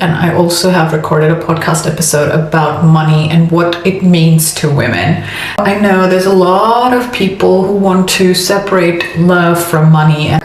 and I also have recorded a podcast episode about money and what it means to women. I know there's a lot of people who want to separate love from money, and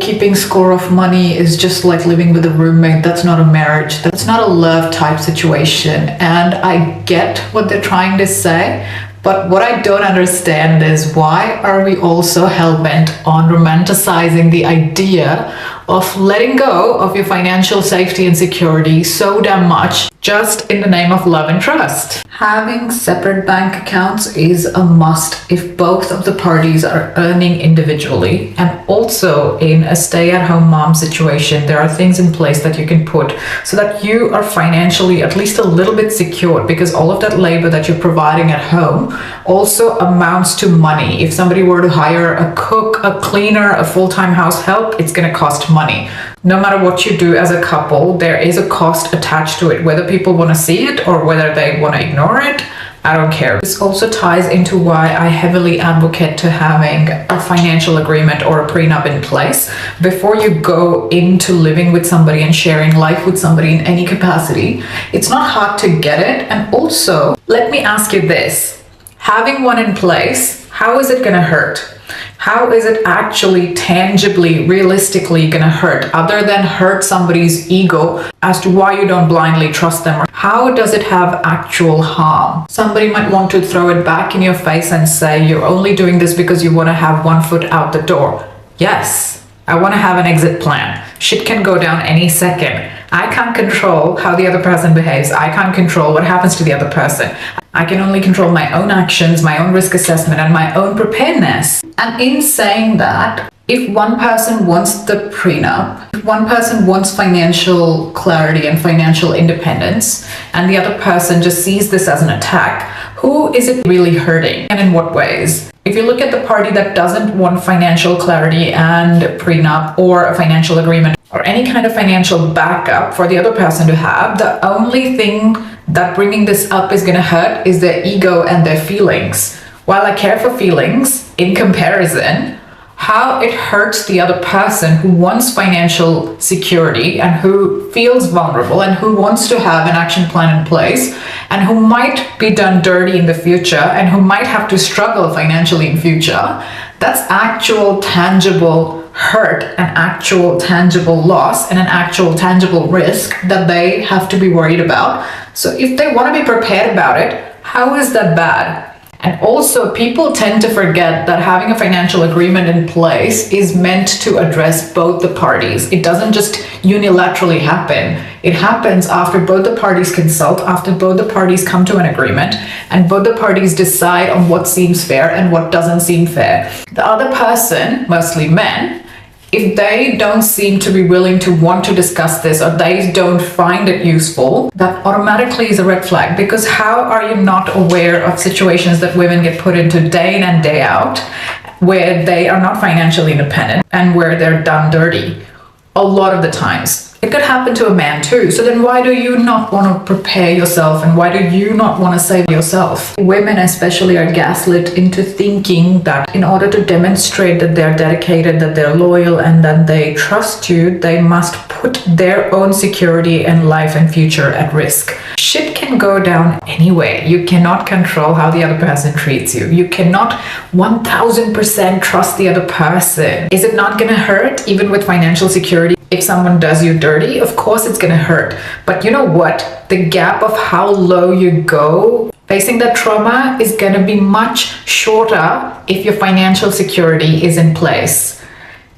keeping score of money is just like living with a roommate. That's not a marriage, that's not a love type situation. And I get what they're trying to say, but what I don't understand is, why are we all so hell-bent on romanticizing the idea of letting go of your financial safety and security so damn much just in the name of love and trust? Having separate bank accounts is a must if both of the parties are earning individually. And also in a stay-at-home mom situation, there are things in place that you can put so that you are financially at least a little bit secured, because all of that labor that you're providing at home also amounts to money. If somebody were to hire a cook, a cleaner, a full-time house help, it's going to cost money. No matter what you do as a couple, there is a cost attached to it, whether people want to see it or whether they want to ignore it. I don't care. This also ties into why I heavily advocate to having a financial agreement or a prenup in place before you go into living with somebody and sharing life with somebody in any capacity. It's not hard to get it. And also, let me ask you this. Having one in place, how is it going to hurt? How is it actually tangibly, realistically going to hurt, other than hurt somebody's ego as to why you don't blindly trust them? Or how does it have actual harm? Somebody might want to throw it back in your face and say, you're only doing this because you want to have one foot out the door. Yes, I want to have an exit plan. Shit can go down any second. I can't control how the other person behaves. I can't control what happens to the other person. I can only control my own actions, my own risk assessment, and my own preparedness. And in saying that, if one person wants the prenup, if one person wants financial clarity and financial independence, and the other person just sees this as an attack, who is it really hurting, and in what ways? If you look at the party that doesn't want financial clarity and prenup or a financial agreement or any kind of financial backup for the other person to have, the only thing that bringing this up is going to hurt is their ego and their feelings. While I care for feelings, in comparison, how it hurts the other person who wants financial security and who feels vulnerable and who wants to have an action plan in place and who might be done dirty in the future and who might have to struggle financially in future. That's actual tangible hurt, an actual tangible loss, and an actual tangible risk that they have to be worried about. So if they want to be prepared about it, how is that bad? And also, people tend to forget that having a financial agreement in place is meant to address both the parties. It doesn't just unilaterally happen. It happens after both the parties consult, after both the parties come to an agreement, and both the parties decide on what seems fair and what doesn't seem fair. The other person, mostly men, if they don't seem to be willing to want to discuss this, or they don't find it useful, that automatically is a red flag. Because how are you not aware of situations that women get put into day in and day out where they are not financially independent and where they're done dirty a lot of the times? It could happen to a man too. So then why do you not want to prepare yourself, and why do you not want to save yourself? Women especially are gaslit into thinking that in order to demonstrate that they're dedicated, that they're loyal, and that they trust you, they must put their own security and life and future at risk. Shit can go down anyway. You cannot control how the other person treats you. You cannot 1000% trust the other person. Is it not going to hurt even with financial security? If someone does you dirty, of course it's going to hurt. But you know what? The gap of how low you go facing that trauma is going to be much shorter if your financial security is in place.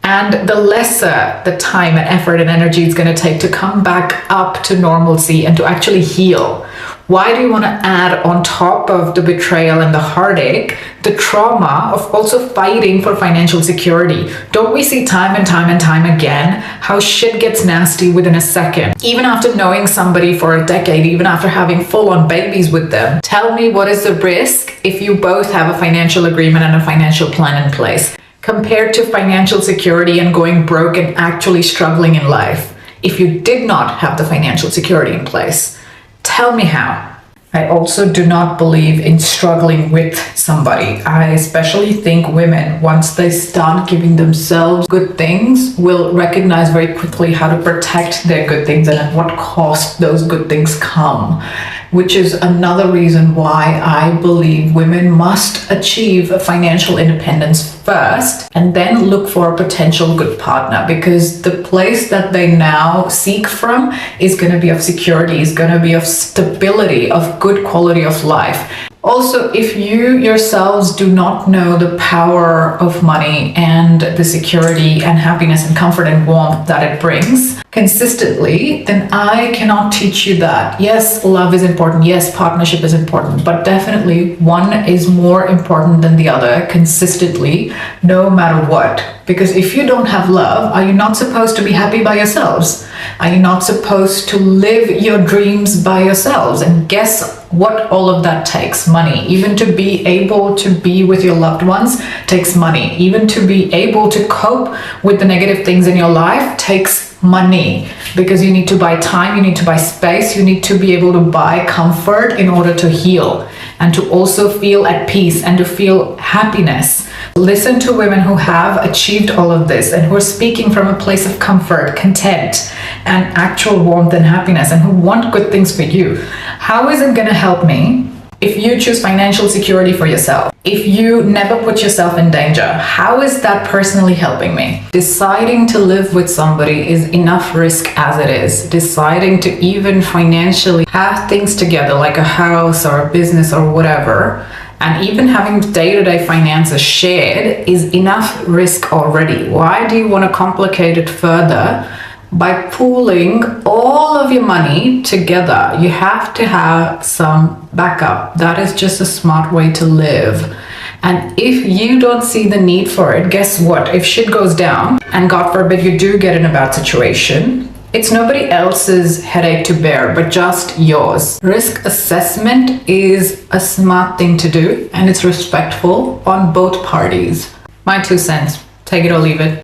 And the lesser the time and effort and energy it's going to take to come back up to normalcy and to actually heal. Why do you want to add on top of the betrayal and the heartache, the trauma of also fighting for financial security? Don't we see time and time and time again how shit gets nasty within a second? Even after knowing somebody for a decade, even after having full-on babies with them. Tell me, what is the risk if you both have a financial agreement and a financial plan in place, compared to financial security and going broke and actually struggling in life if you did not have the financial security in place? Tell me how. I also do not believe in struggling with somebody. I especially think women, once they start giving themselves good things, will recognize very quickly how to protect their good things and at what cost those good things come, which is another reason why I believe women must achieve financial independence first and then look for a potential good partner, because the place that they now seek from is going to be of security, is going to be of stability, of good quality of life. Also, if you yourselves do not know the power of money and the security and happiness and comfort and warmth that it brings consistently, then I cannot teach you that. Yes, love is important. Yes, partnership is important, but definitely one is more important than the other consistently, no matter what. Because if you don't have love, are you not supposed to be happy by yourselves? Are you not supposed to live your dreams by yourselves? And guess what all of that takes? Money. Even to be able to be with your loved ones takes money. Even to be able to cope with the negative things in your life takes money, because you need to buy time, you need to buy space, you need to be able to buy comfort in order to heal and to also feel at peace and to feel happiness. Listen to women who have achieved all of this and who are speaking from a place of comfort, content, and actual warmth and happiness, and who want good things for you. How is it going to help me if you choose financial security for yourself? If you never put yourself in danger, how is that personally helping me? Deciding to live with somebody is enough risk as it is. Deciding to even financially have things together, like a house or a business or whatever, and even having day-to-day finances shared is enough risk already. Why do you want to complicate it further by pooling all of your money together? You have to have some backup. That is just a smart way to live. And if you don't see the need for it, guess what? If shit goes down, and God forbid you do get in a bad situation, it's nobody else's headache to bear, but just yours. Risk assessment is a smart thing to do, and it's respectful on both parties. My 2 cents. Take it or leave it.